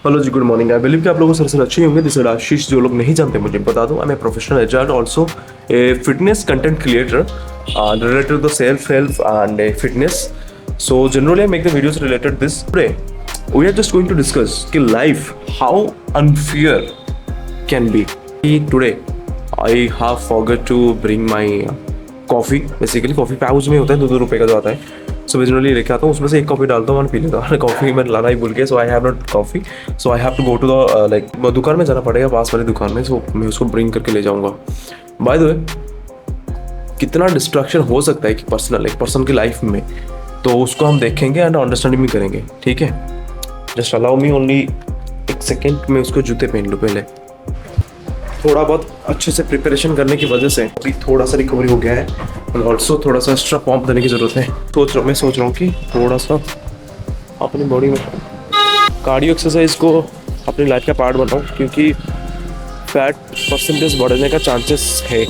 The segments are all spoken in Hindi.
Hello ji, good morning. I believe कि आप लोगों को सर अच्छे ही होंगे। This is Ashish. जो लोग नहीं जानते मुझे बता दूं, I am a professional agile, also a fitness content creator related to the self-help and fitness. So generally I make the videos related to this. Today we are just going to discuss कि life how unfair can be. Today I have forgot to bring my coffee. Basically coffee pouch में होता है, 2-2 रुपए का जो आता है। सो बेसिकली लेके आता हूँ, उसमें से एक कॉफ़ी डालता हूँ और पी लेता हूँ। कॉफ़ी मैं लाना ही भूल गया। So I have not coffee, so I have to go to the like दुकान में जाना पड़ेगा, पास वाली दुकान में। सो मैं उसको ब्रिंग करके ले जाऊँगा। बाय द वे, कितना डिस्ट्रैक्शन हो सकता है एक पर्सन की लाइफ में, तो उसको हम देखेंगे एंड अंडरस्टैंडिंग भी करेंगे। ठीक है, जस्ट अलाउ मी ओनली एक सेकेंड में उसको जूते पहन लूँ पहले। थोड़ा बहुत अच्छे से प्रिपरेशन करने की वजह से अभी थोड़ा सा रिकवरी हो गया है और ऑल्सो थोड़ा सा एक्स्ट्रा पंप देने की ज़रूरत है। मैं सोच रहा हूँ कि थोड़ा सा अपनी बॉडी में कार्डियो एक्सरसाइज को अपनी लाइफ का पार्ट बनाऊँ, क्योंकि फैट परसेंटेज बढ़ने का चांसेस है।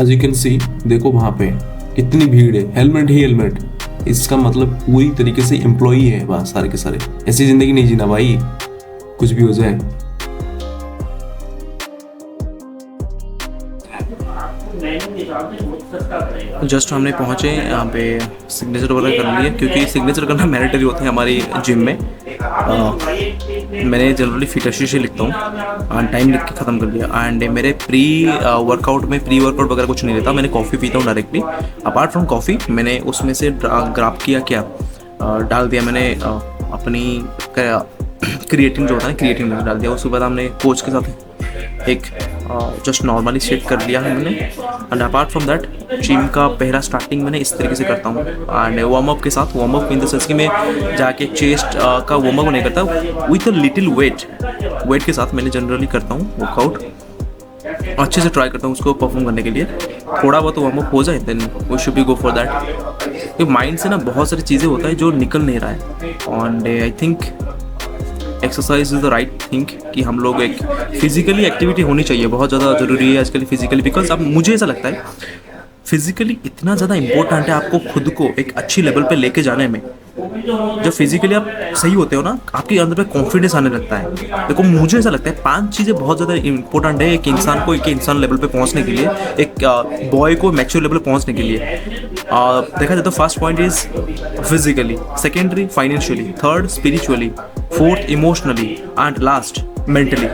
एज यू कैन सी, देखो वहाँ पे कितनी भीड़ है। हेलमेट ही हेलमेट, इसका मतलब पूरी तरीके से एम्प्लॉई है वहाँ सारे के सारे। ऐसी जिंदगी नहीं जीना भाई, कुछ भी हो जाए। जस्ट हमने पहुँचे यहाँ पे, सिग्नेचर वगैरह कर लिया, क्योंकि सिग्नेचर करना मैंडेटरी होता है हमारी जिम में। मैंने जनरली फिटशी लिखता हूँ, टाइम लिख के ख़त्म कर दिया। एंड मेरे प्री वर्कआउट वगैरह कुछ नहीं लेता, मैंने कॉफ़ी पीता हूँ डायरेक्टली। अपार्ट फ्रॉम कॉफ़ी मैंने उसमें से ग्राब किया, क्या डाल दिया मैंने अपनी क्रिएटिन जो होता है, क्रिएटिन में डाल दिया। उसके बाद हमने कोच के साथ एक जस्ट नॉर्मली सेट कर लिया हमने। And apart from that, gym का पहला स्टार्टिंग मैंने इस तरीके से करता हूँ। एंड वार्म अप के साथ, warm up in the sense कि मैं जाके चेस्ट का वार्म अप नहीं करता, विथ अ लिटिल वेट के साथ मैंने जनरली करता हूँ वर्कआउट। अच्छे से ट्राई करता हूँ उसको परफॉर्म करने के लिए। थोड़ा बहुत वार्म अप हो जाए then we should be go for that. Mind से ना बहुत सारी चीज़ें होता है जो निकल नहीं रहा है। And I think exercise is the right thing कि हम लोग एक फिजिकली एक्टिविटी होनी चाहिए, बहुत ज़्यादा ज़रूरी है आजकल फिजिकली। बिकॉज अब मुझे ऐसा लगता है फिजिकली इतना ज़्यादा इम्पोर्टेंट है आपको खुद को एक अच्छी लेवल पे लेके जाने में। जब फिजिकली आप सही होते हो ना, आपके अंदर पे कॉन्फिडेंस आने लगता है। देखो मुझे ऐसा लगता है 5 चीज़ें बहुत ज़्यादा इंपॉर्टेंट है एक इंसान को, एक इंसान लेवल पे पहुंचने के लिए, एक बॉय को मैच्योर लेवल पे पहुंचने के लिए। देखा जाए तो first point is physically, secondary financially, third spiritually, fourth emotionally and last mentally.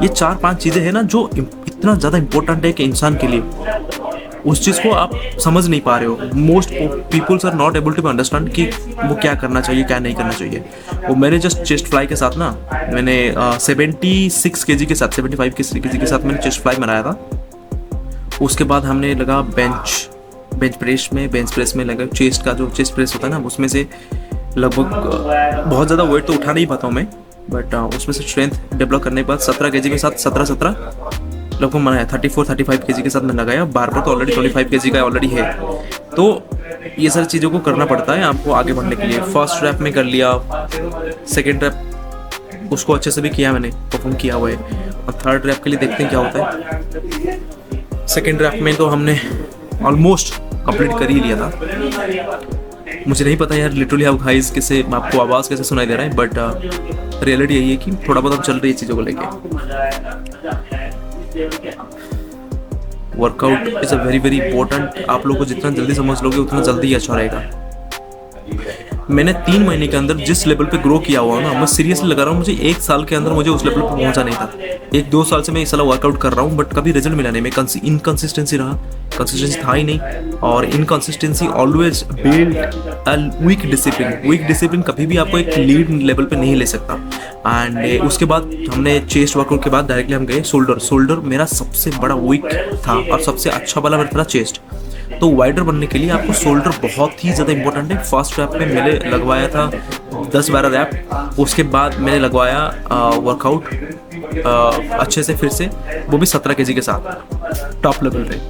ये 4-5 चीज़ें हैं ना जो इतना ज़्यादा इंपॉर्टेंट है कि इंसान के लिए, उस चीज़ को आप समझ नहीं पा रहे हो। Most peoples are not able to understand कि वो क्या करना चाहिए, क्या नहीं करना चाहिए। वो मैंने जस्ट चेस्ट फ्लाई के साथ ना, मैंने 76 kg के साथ, 75 kg के साथ मैंने चेस्ट फ्लाई बनाया था। उसके बाद हमने लगा बेंच प्रेस में लगा चेस्ट का, जो चेस्ट प्रेस होता है ना, उसमें से लगभग बहुत ज़्यादा वेट तो उठा नहीं पाता हूँ मैं, बट उसमें से स्ट्रेंथ डेवलप करने के बाद 17 kg के साथ 17 लगभग बनाया। 34-35 kg के साथ मैंने लगाया। बार पर तो ऑलरेडी 25 kg का ऑलरेडी है। तो ये सारी चीज़ों को करना पड़ता है आपको आगे बढ़ने के लिए। फर्स्ट रैप में कर लिया, सेकेंड रैप उसको अच्छे से भी किया, मैंने परफॉर्म किया हुआ है। और थर्ड रैप के लिए देखते हैं क्या होता है। सेकेंड रैप में तो हमने ऑलमोस्ट कंप्लीट कर ही लिया था। मुझे नहीं पता यार लिटरली आप गाइस कैसे, आपको आवाज़ कैसे सुनाई दे रहा है, बट रियलिटी यही है कि थोड़ा बहुत हम चल रही है चीज़ों को लेके। Workout is a very important. आप लोग को जितना जल्दी समझ लोगे उतना जल्दी ही अच्छा रहेगा। मैंने 3 महीने के अंदर जिस लेवल पे ग्रो किया हुआ ना, मैं सीरियसली लगा रहा हूँ, मुझे 1 साल के अंदर मुझे उस लेवल पे पहुंचा नहीं था। 1-2 साल से मैं इस साल वर्कआउट कर रहा हूँ, बट कभी रिजल्ट मिला नहीं। मैं इनकंसिस्टेंसी रहा, कंसिस्टेंसी था ही नहीं। और inconsistency always build a weak discipline कभी भी आपको एक लीड लेवल पे नहीं ले सकता। एंड उसके बाद हमने चेस्ट वर्कआउट के बाद डायरेक्टली हम गए शोल्डर मेरा सबसे बड़ा वीक था और सबसे अच्छा वाला मेरा था चेस्ट। तो वाइडर बनने के लिए आपको शोल्डर बहुत ही ज़्यादा इंपॉर्टेंट है। फर्स्ट रैप में मैंने लगवाया था 10-12 रैप। उसके बाद मैंने लगवाया वर्कआउट अच्छे से फिर से, वो भी 17 kg के साथ टॉप लेवल पे।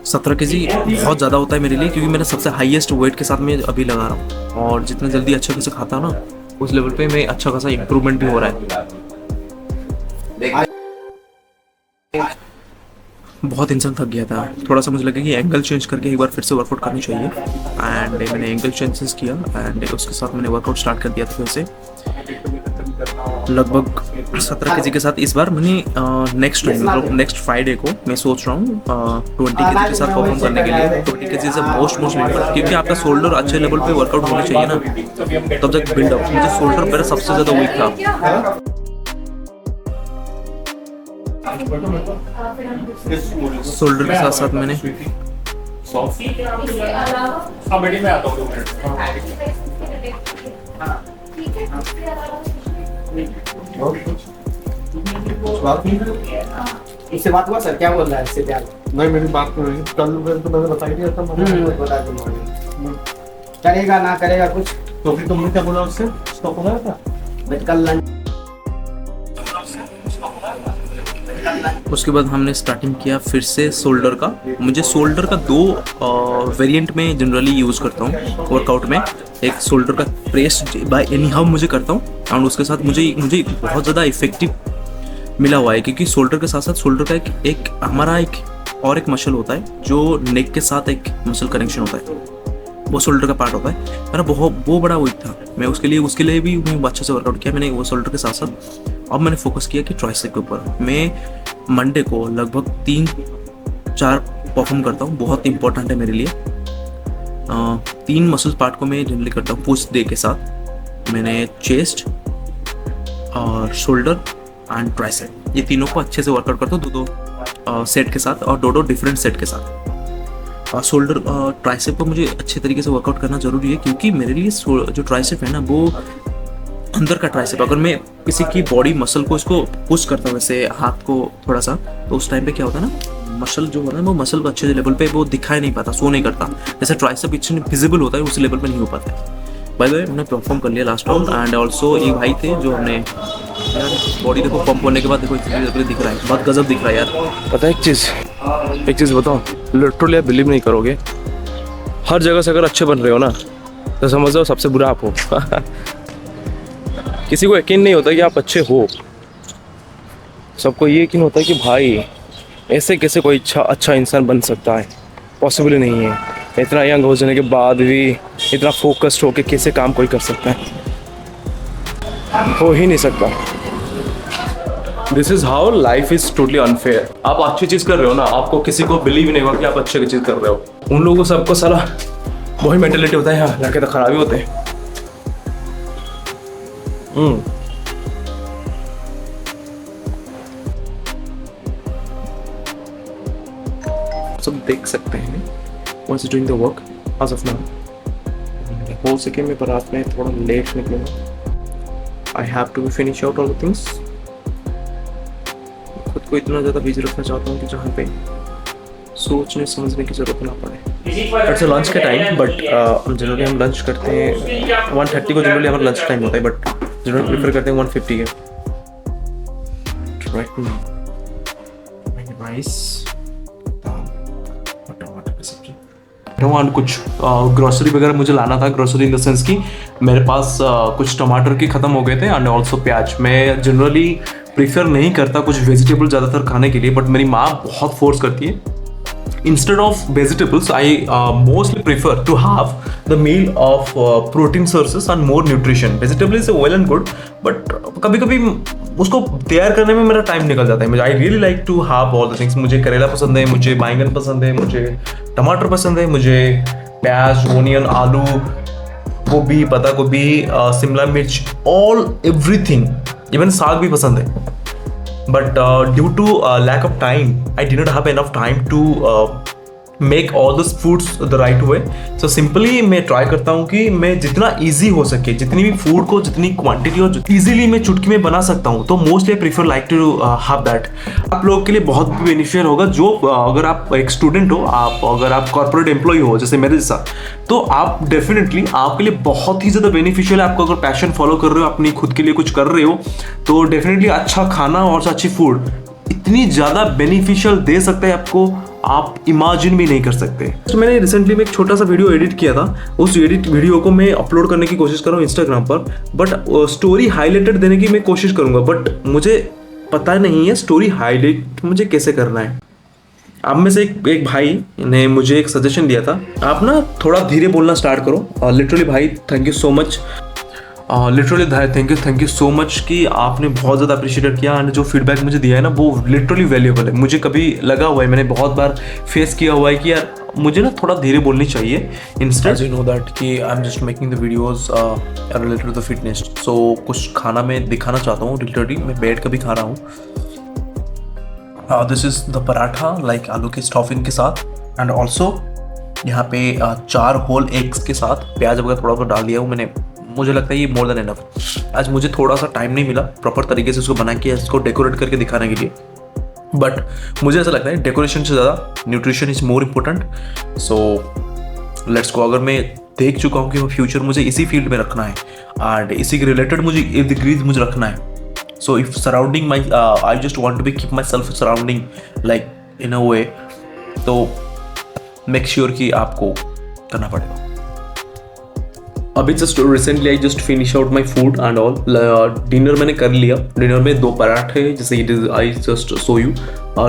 17 kg बहुत ज़्यादा होता है मेरे लिए, क्योंकि मेरा सबसे हाईएस्ट वेट के साथ मैं अभी लगा रहा हूँ। और जितना जल्दी अच्छा खासा खाता हूँ ना, उस लेवल पे मैं अच्छा खासा इम्प्रूवमेंट भी हो रहा है। बहुत इंसान थक गया था, थोड़ा सा मुझे लगा कि एंगल चेंज करके एक बार फिर से वर्कआउट करनी चाहिए। एंड मैंने एंगल चेंजेस किया एंड उसके साथ मैंने वर्कआउट स्टार्ट कर दिया था फिर से लगभग 17 kg के साथ। इस बार मैंने नेक्स्ट टाइम मतलब नेक्स्ट फ्राइडे को मैं सोच रहा हूँ 20 kg के साथ परफॉर्म करने के लिए। 20 kg इज मोस्ट इम्पोर्टेंट, क्योंकि आपका शोल्डर अच्छे लेवल पे वर्कआउट होना चाहिए ना, तब तक बिल्डअप। मुझे शोल्डर मेरा सबसे ज़्यादा वीक था। शोल्डर के साथ साथ मैंने इससे बात हुआ सर, क्या बोल रहा है इससे प्यार? नहीं, मेरी बात नहीं हुई। कल तो मैंने बता ही दिया था। बता दूँ करेगा ना करेगा कुछ, तो फिर तुमने क्या बोला उससे? स्टॉप हो गया था। बट कल लंच उसके बाद हमने स्टार्टिंग किया फिर से शोल्डर का। मुझे शोल्डर का 2 वेरिएंट में जनरली यूज़ करता हूँ वर्कआउट में। एक शोल्डर का प्रेस बाय एनी हाउ मुझे करता हूँ एंड उसके साथ मुझे बहुत ज़्यादा इफेक्टिव मिला हुआ है, क्योंकि शोल्डर के साथ साथ शोल्डर का एक हमारा एक मसल होता है जो नेक के साथ एक मसल कनेक्शन होता है, वो शोल्डर का पार्ट होता है। मेरा वो बड़ा वीक था, मैं उसके लिए भी मैं अच्छे से वर्कआउट किया मैंने वो शोल्डर के साथ साथ। अब मैंने फोकस किया कि ट्राइसेप के ऊपर। मैं मंडे को लगभग 3-4 परफॉर्म करता हूँ, बहुत इंपॉर्टेंट है मेरे लिए। 3 मसल पार्ट को मैं जनरली करता हूँ पुश डे के साथ। मैंने चेस्ट और शोल्डर एंड ट्राइसेप, ये तीनों को अच्छे से वर्कआउट करता हूँ 2-2 सेट के साथ और 2-2 डिफरेंट सेट के साथ। शोल्डर ट्राइसेप को मुझे अच्छे तरीके से वर्कआउट करना जरूरी है, क्योंकि मेरे लिए जो ट्राइसेप है ना, वो अंदर का ट्राइसेप, अगर मैं किसी की बॉडी मसल को इसको पुश करता हूँ वैसे हाथ को थोड़ा सा, तो उस टाइम पे क्या होता है ना, मसल जो होता है वो मसल को अच्छे लेवल पे वो दिखाई नहीं पाता, शो नहीं करता। जैसे ट्राइसेप इतने विजिबल होता है उस लेवल पे नहीं हो पाता है। बाय द वे हमने परफॉर्म कर लिया लास्ट राउंड एंड ऑल्सो एक भाई थे जो हमने, यार बॉडी देखो पंप होने के बाद देखो इतनी दिख रहा है, बहुत गजब दिख रहा है यार। पता है एक चीज़ बताओ, लिटरली आप बिलीव नहीं करोगे, हर जगह से अगर अच्छे बन रहे हो ना तो समझ लो सबसे बुरा आप हो। किसी को यकीन नहीं होता कि आप अच्छे हो, सबको ये यकीन होता है कि भाई ऐसे कैसे कोई अच्छा इंसान बन सकता है, पॉसिबल नहीं है। इतना यंग हो जाने के बाद भी इतना फोकस्ड होकर कैसे काम कोई कर सकता है, हो ही नहीं सकता। This is how life is totally unfair. आप अच्छी चीज़ कर रहे हो ना, आपको किसी को बिलीव नहीं होगा कि आप अच्छी चीज़ कर रहे हो। उन लोगों को सबको साला वही मेंटेलिटी होता है, हाँ लड़के तो खराब ही होते हैं। सब देख सकते हैं once doing the work as of now। हो सके मैं बारात में थोड़ा late निकलूँगा। I have to finish out all the things। खुद को इतना ज़्यादा बिजी रखना चाहता हूँ कि जहाँ पे सोचने समझने की ज़रूरत ना पड़े। इट्स लंच का टाइम, बट जनरली हम लंच करते हैं 1:30 को जनरली हमारा लंच टाइम होता है, बट जनरली प्रेफर करते हैं 1:50 के। राइट राइस टमाटर की सब्जी और कुछ ग्रोसरी वगैरह मुझे लाना था। ग्रोसरी इन द सेंस कि मेरे पास कुछ टमाटर की ख़त्म हो गए थे एंड ऑल्सो प्याज। मैं जनरली प्रीफर नहीं करता कुछ वेजिटेबल ज़्यादातर खाने के लिए, बट मेरी माँ बहुत फोर्स करती है। Instead of vegetables, I mostly prefer to have the meal of protein sources and more nutrition. Vegetable is well and good, but कभी-कभी उसको तैयार करने में मेरा टाइम निकल जाता है। मुझे I really like to have all the things। मुझे करेला पसंद है, मुझे बैंगन पसंद है, मुझे टमाटर पसंद है, मुझे प्याज, ओनियन, आलू, गोभी, पत्ता गोभी, शिमला मिर्च, all everything, even साग भी पसंद है। But due to lack of time, I did not have enough time to make all those foods the right way. So simply मैं ट्राई करता हूँ कि मैं जितना easy हो सके, जितनी भी फूड को जितनी क्वांटिटी और easily मैं चुटकी में बना सकता हूँ, तो mostly prefer like to have that. आप लोगों के लिए बहुत बेनिफिशियल होगा। जो अगर आप एक स्टूडेंट हो, अगर आप कॉर्पोरेट एम्प्लॉय हो जैसे मेरे जैसा, तो आप डेफिनेटली आपके लिए बहुत ही ज़्यादा बेनिफिशियल है। आपको अगर पैशन फॉलो कर रहे हो, अपनी खुद के लिए कुछ कर रहे हो, तो डेफिनेटली अच्छा खाना और अच्छी फूड इतनी ज़्यादा बेनिफिशियल दे सकता है आपको, आप इमेजिन भी नहीं कर सकते। तो मैंने रिसेंटली में एक छोटा सा वीडियो एडिट किया था, उस एडिट वीडियो को मैं अपलोड करने की कोशिश कर रहा हूँ इंस्टाग्राम पर, बट स्टोरी हाईलाइटेड देने की मैं कोशिश करूँगा, बट मुझे पता नहीं है स्टोरी हाईलाइट मुझे कैसे करना है। आप में से एक भाई ने मुझे एक सजेशन दिया था, आप ना थोड़ा धीरे बोलना स्टार्ट करो। लिटरली भाई thank you so much, literally thank you so much कि आपने बहुत ज़्यादा अप्रिशिएट किया एंड जो फीडबैक मुझे दिया है ना वो लिटरली वैल्यूएबल है। मुझे कभी लगा हुआ है, मैंने बहुत बार फेस किया हुआ है कि यार मुझे ना थोड़ा धीरे बोलनी चाहिए। इंस्टेड यू नो दैट कि I am just making the videos related to the fitness. So कुछ खाना मैं दिखाना चाहता हूँ, लिटरली मैं बैठ कर भी खा रहा हूँ। This is the paratha like आलू के स्टफिंग के साथ एंड ऑल्सो यहाँ पे 4 होल एग्स के साथ प्याज वगैरह थोड़ा बहुत डाल दिया हूँ मैंने। मुझे लगता है ये मोर देन एनफ। आज मुझे थोड़ा सा टाइम नहीं मिला प्रॉपर तरीके से इसको बना के इसको डेकोरेट करके दिखाने के लिए, बट मुझे ऐसा लगता है डेकोरेशन से ज़्यादा nutrition is more important. So let's go. अगर मैं देख चुका हूँ कि वो फ्यूचर मुझे इसी फील्ड में रखना है एंड इसी के रिलेटेड मुझे इर्द गिर्द मुझे रखना है। So if surrounding my I just want to be keep my self surrounding like in a way, तो मेक श्योर कि आपको करना पड़ेगा। अभी just recently I just finish out my food and all. Dinner मैंने कर लिया। डिनर में 2 पराठे, जैसे it is I just show you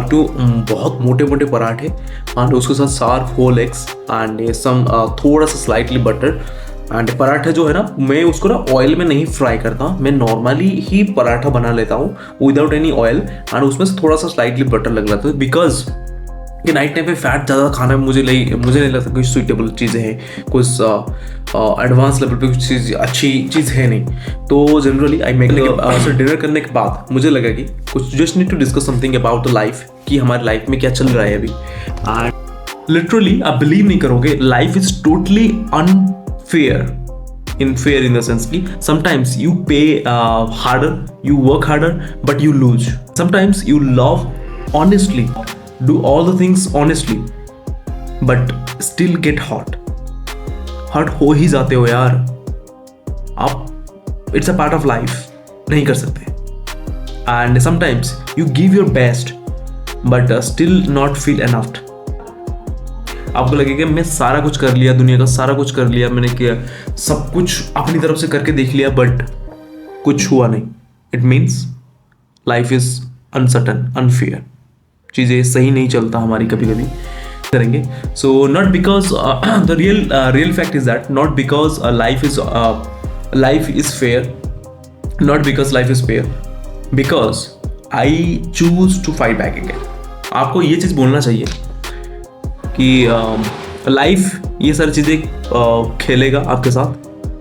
2 बहुत मोटे मोटे पराठे एंड उसके साथ 4 होल एग्स एंड सम थोड़ा सा स्लाइटली बटर। एंड पराठा जो है ना, मैं उसको ना ऑयल में नहीं फ्राई करता, मैं नॉर्मली ही पराठा बना लेता हूँ विदाउट एनी ऑयल एंड उसमें से थोड़ा सा स्लाइटली बटर लग जाता है, बिकॉज कि नाइट टाइम पे फैट ज़्यादा खाना मुझे नहीं लगता कोई सुइटेबल चीज़ें हैं, कुछ एडवांस लेवल पे कुछ चीज़ अच्छी चीज़ है नहीं। तो जनरली आई मेक डिनर करने के बाद मुझे लगा कि कुछ just need to discuss something about the life, कि हमारी लाइफ में क्या चल रहा है अभी। एंड लिटरली आप बिलीव नहीं करोगे, life is totally unfair in the sense कि समटाइम्स यू पे harder, you work harder but you lose. Sometimes you love honestly, do all the things honestly but still get hurt हो ही जाते हो यार आप। it's a part of life, नहीं कर सकते। and sometimes you give your best but still not feel enough। आपको लगेगा मैं सारा कुछ कर लिया, दुनिया का सारा कुछ कर लिया, मैंने किया सब कुछ अपनी तरफ से करके देख लिया बट कुछ हुआ नहीं। it means life is uncertain, unfair, चीज़ें सही नहीं चलता हमारी कभी कभी करेंगे। So not because the real fact is that not because life is fair, not because life is fair, because I choose to fight back again. आपको ये चीज़ बोलना चाहिए कि लाइफ ये सारी चीज़ें खेलेगा आपके साथ,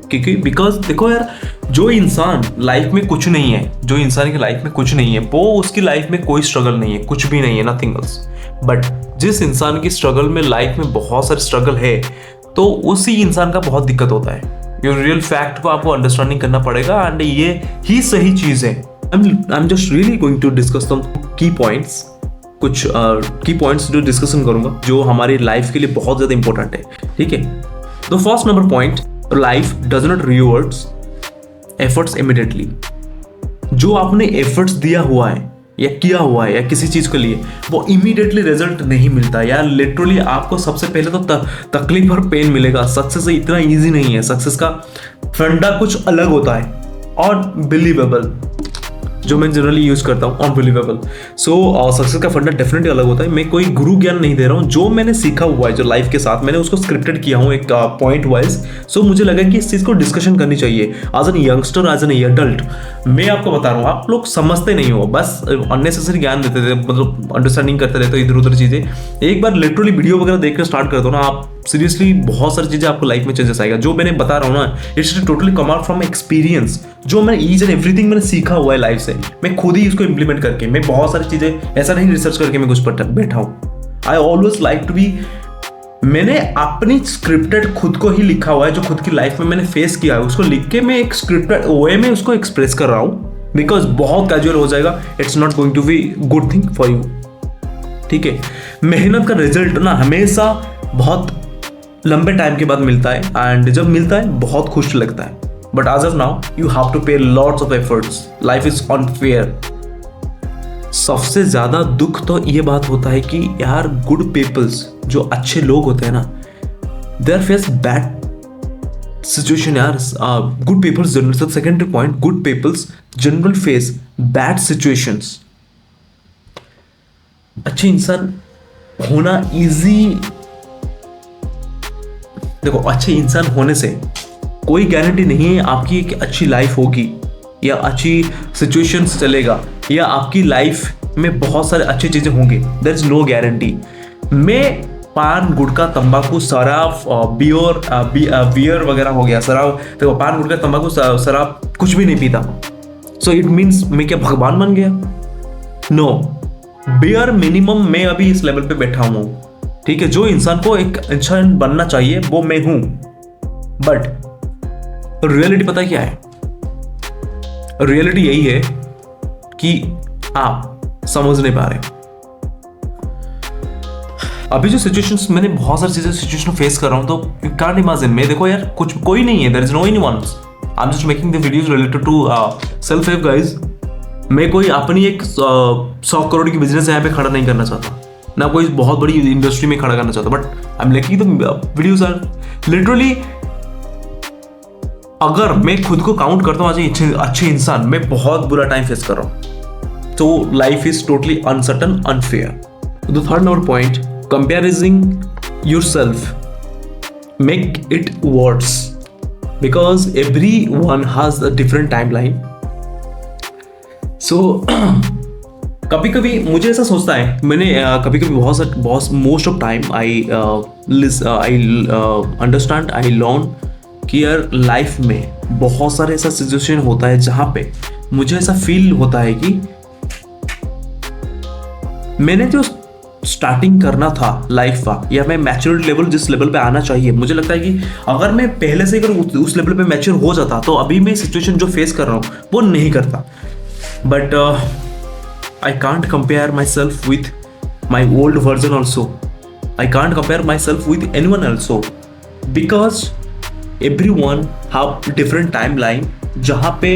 क्योंकि बिकॉज देखो यार, जो इंसान लाइफ में कुछ नहीं है, जो इंसान की लाइफ में कुछ नहीं है, वो उसकी लाइफ में कोई स्ट्रगल नहीं है, कुछ भी नहीं है, नथिंग एल्स। बट जिस इंसान की स्ट्रगल में लाइफ में बहुत सारे स्ट्रगल है, तो उसी इंसान का बहुत दिक्कत होता है। ये रियल फैक्ट को आपको अंडरस्टैंडिंग करना पड़ेगा एंड ये ही सही चीज़ है। I am just really going to discuss some key points, कुछ की पॉइंट्स जो डिस्कशन करूंगा जो हमारी लाइफ के लिए बहुत ज़्यादा इंपॉर्टेंट है। ठीक है, तो first number point, life does not rewards efforts immediately. जो आपने एफर्ट्स दिया हुआ है या किया हुआ है या किसी चीज़ के लिए, वो इमीडिएटली रिजल्ट नहीं मिलता यार। लिटरली आपको सबसे पहले तो तकलीफ और पेन मिलेगा। सक्सेस इतना इजी नहीं है, सक्सेस का फंडा कुछ अलग होता है और बिलीवेबल, जो मैं जनरली यूज करता हूँ, अनबिलीवेबल। सो सक्सेस का फंडा डेफिनेटली अलग होता है। मैं कोई गुरु ज्ञान नहीं दे रहा हूँ, जो मैंने सीखा हुआ है जो लाइफ के साथ, मैंने उसको स्क्रिप्टेड किया हूँ एक पॉइंट वाइज। सो मुझे लगा कि इस चीज़ को डिस्कशन करनी चाहिए as an youngster, as an adult. मैं आपको बता रहा हूँ, आप लोग समझते नहीं हो, बस अननेसेसरी ज्ञान देते थे, मतलब अंडरस्टैंडिंग करते रहते हो इधर उधर चीज़ें। एक बार लिटरली वीडियो वगैरह देखकर स्टार्ट कर दो ना आप, सीरियसली बहुत सारी चीज़ें आपको लाइफ में चेंजेस आएगा। जो मैंने बता रहा हूँ ना, it's totally come out from experience. जो मैंने ईच एंड एवरीथिंग मैंने सीखा हुआ है लाइफ से, मैं खुद ही इसको इंप्लीमेंट करके, मैं बहुत सारी चीज़ें ऐसा नहीं रिसर्च करके मैं कुछ पर बैठा हूँ। I always like to be, मैंने अपनी स्क्रिप्टेड खुद को ही लिखा हुआ है, जो खुद की लाइफ में मैंने फेस किया है उसको लिख के मैं एक स्क्रिप्टेड वे में उसको एक्सप्रेस कर रहा हूँ। बिकॉज बहुत कैजुअल हो जाएगा, it's not going to be good thing for you. ठीक है, मेहनत का रिजल्ट ना हमेशा बहुत लंबे टाइम के बाद मिलता है, एंड जब मिलता है बहुत खुश लगता है। But as of now you have to pay lots of efforts, life is unfair. सबसे ज्यादा दुख तो ये बात होता है कि यार गुड पीपल्स, जो अच्छे लोग होते हैं ना, they are face bad situation यार। Good peoples general, secondary point, good peoples general face bad situations. अच्छे इंसान होना इजी। देखो, अच्छे इंसान होने से कोई गारंटी नहीं है आपकी एक अच्छी लाइफ होगी या अच्छी सिचुएशंस चलेगा या आपकी लाइफ में बहुत सारे अच्छी चीजें होंगी। There is no guarantee. मैं पान, गुटखा, तंबाकू, शराब, बियर वगैरह हो गया, शराब, देखो पान, गुटखा, तंबाकू, शराब कुछ भी नहीं पीता। सो इट मीन्स मैं क्या भगवान बन गया? नो, बियर मिनिमम मैं अभी इस लेवल पे बैठा हूं, ठीक है। जो इंसान को एक इंसान बनना चाहिए वो मैं हूं, बट रियलिटी पता है क्या है? रियलिटी यही है कि आप समझ नहीं पा रहे। अभी जो सिचुएशंस, मैंने बहुत सारी चीजें सिचुएशन फेस कर रहा हूं, तो यू कांट इमेजिन। मैं देखो यार, कोई नहीं है, there is no anyone. I am just making the videos related to self help guys. मैं कोई अपनी एक 100 करोड़ की बिजनेस यहाँ पे खड़ा नहीं करना चाहता, ना कोई बहुत बड़ी इंडस्ट्री में खड़ा करना चाहता, but I am making the videos are literally, अगर मैं खुद को काउंट करता हूँ आज अच्छे इंसान, मैं बहुत बुरा टाइम फेस कर रहा हूँ। तो life is totally uncertain, unfair. The third number point, comparing yourself make it worse because everyone has a different timeline. So कभी कभी मुझे ऐसा सोचता है, मैंने कभी कभी बहुत most of time I understand, I learn कि यार लाइफ में बहुत सारे ऐसा सिचुएशन होता है जहाँ पे मुझे ऐसा फील होता है कि मैंने जो स्टार्टिंग करना था लाइफ का, या मैं मैच्योरिटी लेवल जिस लेवल पे आना चाहिए, मुझे लगता है कि अगर मैं पहले से अगर उस लेवल पे मैच्योर हो जाता तो अभी मैं सिचुएशन जो फेस कर रहा हूँ वो नहीं करता। But I can't compare my self with my old version also. I can't compare my self with anyone also, because everyone have different time line, जहाँ पे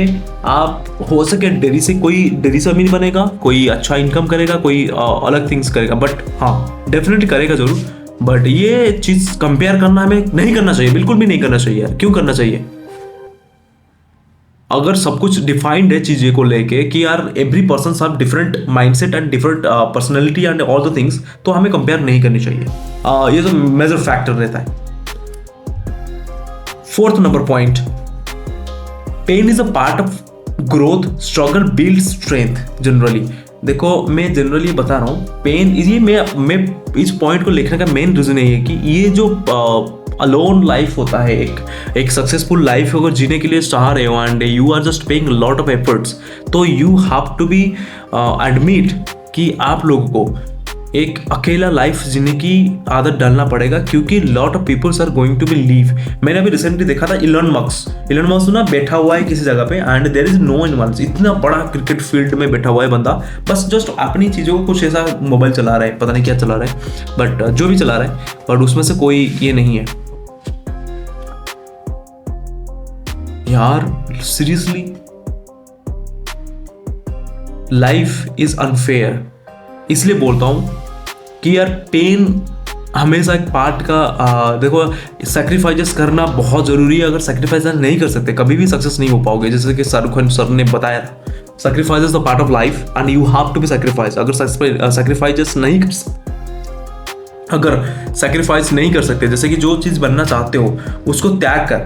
आप हो सके डेरी से अमीर बनेगा, कोई अच्छा इनकम करेगा, कोई अलग थिंग्स करेगा, बट हाँ डेफिनेटली करेगा जरूर। बट ये चीज कंपेयर करना हमें नहीं करना चाहिए, बिल्कुल भी नहीं करना चाहिए यार। क्यों करना चाहिए? अगर सब कुछ डिफाइंड है चीजें को लेके कि यार every person have different mindset and different personality and all the things, तो हमें कंपेयर नहीं करनी चाहिए। ये तो मेजर फैक्टर रहता है। Fourth number point, pain is a part of growth, struggle build strength. Generally देखो, मैं जनरली बता रहा हूँ, पेन ये मैं इस पॉइंट को लिखने का मेन रीजन यही है कि ये जो अलोन लाइफ होता है, एक सक्सेसफुल लाइफ अगर जीने के लिए चाह रहे हो and you are just paying lot of efforts, तो you have to be admit कि आप लोगों को एक अकेला लाइफ जीने की आदत डालना पड़ेगा, क्योंकि lot of peoples are going to be leave. मैंने अभी रिसेंटली देखा था इलॉन मस्क ना बैठा हुआ है किसी जगह पे and there is no anyone. इतना बड़ा क्रिकेट फील्ड में बैठा हुआ है बंदा, बस जस्ट अपनी चीज़ों को कुछ ऐसा मोबाइल चला रहा है, पता नहीं क्या चला रहा है, बट जो भी चला रहा है, बट उसमें से कोई ये नहीं है यार। Seriously life is unfair. इसलिए बोलता हूँ कि यार पेन हमेशा एक पार्ट का देखो, सैक्रिफाइसेस करना बहुत ज़रूरी है। अगर सैक्रिफाइस नहीं कर सकते कभी भी सक्सेस नहीं हो पाओगे। जैसे कि शाहरुख खान सर ने बताया था, sacrifice is the part of life and you have to be sacrifice. अगर सैक्रिफाइसेस नहीं कर सकते, जैसे कि जो चीज़ बनना चाहते हो उसको त्याग कर,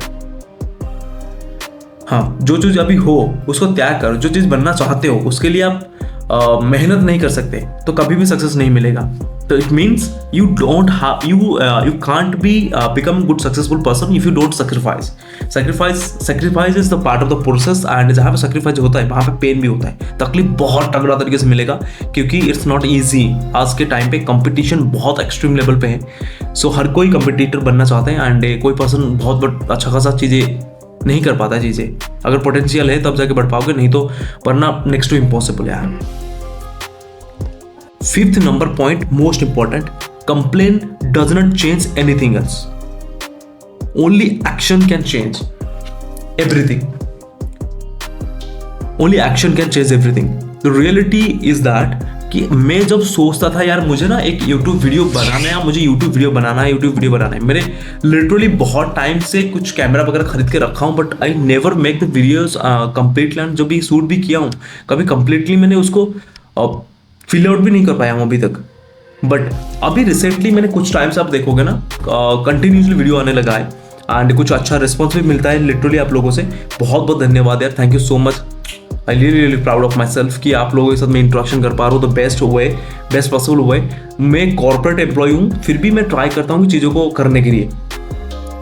हाँ जो चीज़ अभी हो उसको त्याग कर, जो चीज़ बनना चाहते हो उसके लिए आप मेहनत नहीं कर सकते तो कभी भी सक्सेस नहीं मिलेगा। तो it means you can't be become good successful person if you don't sacrifice is the part of the process. And जहाँ पे सैक्रिफाइस होता है वहाँ पे पेन भी होता है, तकलीफ बहुत तगड़ा तरीके से मिलेगा, क्योंकि इट्स नॉट ईजी। आज के टाइम पे कंपटीशन बहुत एक्सट्रीम लेवल पे है। सो हर कोई कंपटीटर बनना चाहते हैं एंड कोई पर्सन बहुत अच्छा खासा चीज़ें नहीं कर पाता है चीज़ें। अगर पोटेंशियल है तब जाके बढ़ पाओगे, नहीं तो वरना नेक्स्ट टू इम्पॉसिबल है यार। Fifth number point, most important, complain does not change anything else, only action can change everything. Only action can change everything. The reality is that कि मैं जब सोचता था यार मुझे ना एक यूट्यूब वीडियो बनाना है, मेरे लिटरली बहुत टाइम से कुछ कैमरा वगैरह खरीद के रखा हूँ, but I never make the videos completely. जो भी शूट भी किया हूँ कभी कंप्लीटली मैंने उसको फिल आउट भी नहीं कर पाया हूँ अभी तक। बट अभी रिसेंटली मैंने कुछ टाइम से आप देखोगे ना कंटिन्यूसली वीडियो आने लगा है एंड कुछ अच्छा रिस्पॉन्स भी मिलता है लिटरली आप लोगों से। बहुत बहुत धन्यवाद यार, thank you so much. I really proud of my self कि आप लोगों के साथ मैं इंट्रैक्शन कर पा रहा हूँ द बेस्ट पॉसिबल वे। मैं कॉर्पोरेट एम्प्लॉय हूँ, फिर भी मैं ट्राई करता हूँ कि चीज़ों को करने के लिए।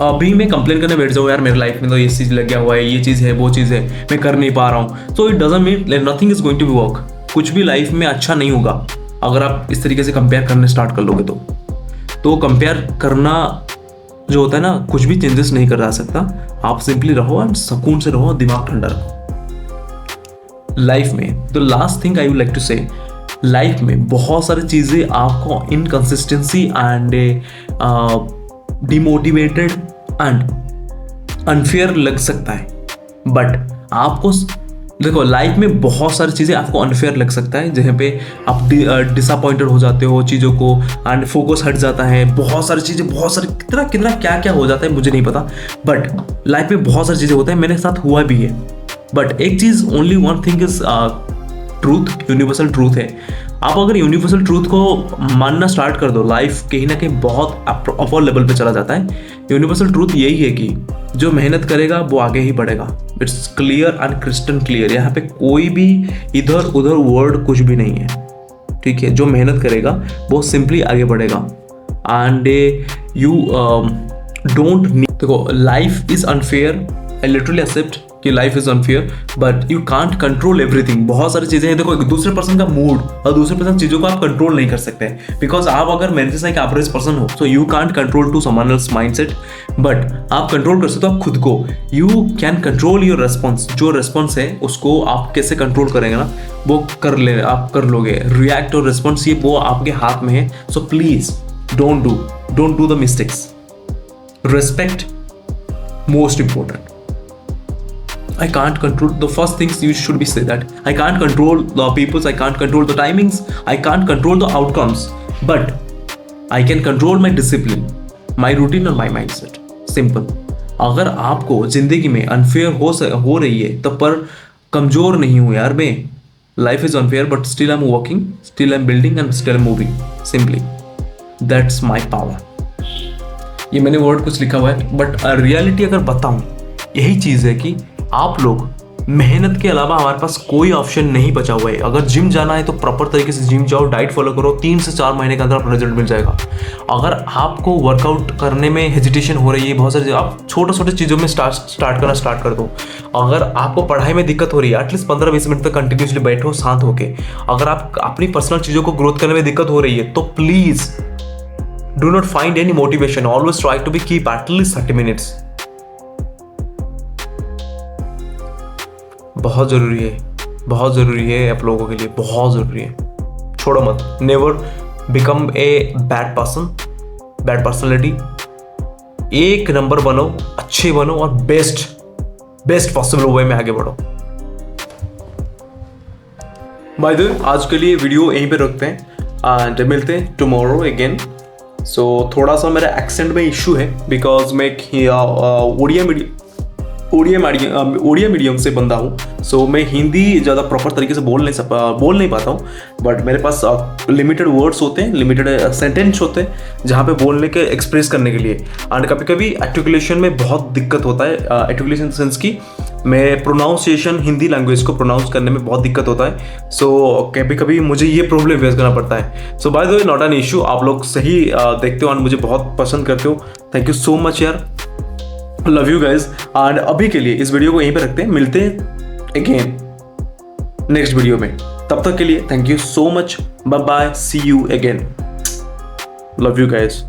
अभी मैं कंप्लेन करने बैठ जाऊँ यार मेरी लाइफ में तो ये चीज़ लग गया हुआ है, ये चीज़ है, वो चीज़ है, मैं कर नहीं पा रहा हूँ, so it doesn't mean nothing is going to be work. कुछ भी लाइफ में अच्छा नहीं होगा अगर आप इस तरीके से कंपेयर करने स्टार्ट कर लोगे तो कंपेयर करना जो होता है ना, कुछ भी चेंजेस नहीं करा सकता। आप सिंपली रहो एंड सुकून से रहो, दिमाग ठंडा रखो। लाइफ में the last thing I would like to say, life में बहुत सारी चीज़ें आपको inconsistency and demotivated and unfair लग सकता है, बट आपको देखो लाइफ में बहुत सारी चीज़ें आपको अनफेयर लग सकता है जहाँ पे आप डिसअपॉइंटेड हो जाते हो चीज़ों को एंड फोकस हट जाता है, बहुत सारी चीज़ें, बहुत सारी कितना क्या हो जाता है मुझे नहीं पता, बट लाइफ में बहुत सारी चीज़ें होता है, मेरे साथ हुआ भी है। बट एक चीज़ only one thing is truth, universal truth है। आप अगर यूनिवर्सल ट्रूथ को मानना स्टार्ट कर दो, लाइफ कहीं ना कहीं बहुत अपर लेवल पे चला जाता है। यूनिवर्सल ट्रूथ यही है कि जो मेहनत करेगा वो आगे ही बढ़ेगा। It's clear and crystal clear, यहाँ पे कोई भी इधर उधर वर्ड कुछ भी नहीं है, ठीक है। जो मेहनत करेगा वो सिंपली आगे बढ़ेगा एंड यू डोंट नीड, देखो life is unfair, I literally accept कि life is unfair, but you can't control everything. बहुत सारी चीजें हैं, देखो एक दूसरे पर्सन का मूड और दूसरे पर्सन चीजों को आप कंट्रोल नहीं कर सकते, बिकॉज आप अगर मेरे जैसा एक एवरेज पर्सन हो तो you can't control to someone else mindset, but आप कंट्रोल कर सकते हो आप खुद को। You can control your response, जो रेस्पॉन्स है उसको आप कैसे कंट्रोल करेंगे ना, वो आप कर लोगे। रिएक्ट और रेस्पॉन्स ये वो आपके हाथ में है। So please don't do the mistakes, respect most important. I can't control the first things you should be say that I can't control the peoples, I can't control the timings, I can't control the outcomes, but I can control my discipline, my routine और my mindset. Simple. अगर आपको जिंदगी में अनफेयर हो रही है तब पर कमजोर नहीं हूँ यार मैं। Life is unfair but still I'm working, still I'm building and still I'm moving. Simply. That's my power. ये मैंने वर्ड कुछ लिखा हुआ है, बट रियलिटी अगर बताऊं यही चीज़ है कि आप लोग मेहनत के अलावा हमारे पास कोई ऑप्शन नहीं बचा हुआ है। अगर जिम जाना है तो प्रॉपर तरीके से जिम जाओ, डाइट फॉलो करो, 3 से 4 महीने के अंदर आपको रिजल्ट मिल जाएगा। अगर आपको वर्कआउट करने में हेजिटेशन हो रही है, बहुत सारी आप छोटे चीज़ों में स्टार्ट करना स्टार्ट कर दो। अगर आपको पढ़ाई में दिक्कत हो रही है, एटलीस्ट 15-20 मिनट तक कंटिन्यूसली बैठो शांत होके। अगर आप अपनी पर्सनल चीज़ों को ग्रोथ करने में दिक्कत हो रही है तो please do not find any motivation, always try to be keep at least 30 minutes. बहुत ज़रूरी है आप लोगों के लिए, बहुत ज़रूरी है। छोड़ो मत, never become a bad personality. एक नंबर बनो, अच्छे बनो और बेस्ट पॉसिबल वे में आगे बढ़ो। बाय द वे आज के लिए वीडियो यहीं पे रखते हैं एंड मिलते हैं टुमारो अगेन। सो थोड़ा सा मेरा एक्सेंट में इशू है बिकॉज मैं ओडिया मीडियम से बंदा हूँ। सो मैं हिंदी ज़्यादा प्रॉपर तरीके से बोल नहीं पाता हूँ, बट मेरे पास लिमिटेड वर्ड्स होते हैं, लिमिटेड सेंटेंस होते हैं जहाँ पे बोलने के एक्सप्रेस करने के लिए। एंड कभी कभी आर्टिकुलेशन में बहुत दिक्कत होता है, आर्टिकुलेशन सेंस की मैं प्रोनाउंसिएशन हिंदी लैंग्वेज को प्रोनाउंस करने में बहुत दिक्कत होता है। सो कभी कभी मुझे ये प्रॉब्लम फेस करना पड़ता है। So by the way not an issue, आप लोग सही देखते हो और मुझे बहुत पसंद करते हो। थैंक यू सो मच यार, लव यू गाइज। एंड अभी के लिए इस वीडियो को यहीं पे रखते हैं, मिलते हैं अगेन नेक्स्ट वीडियो में। तब तक के लिए thank you so much, bye bye, see you again, love you guys.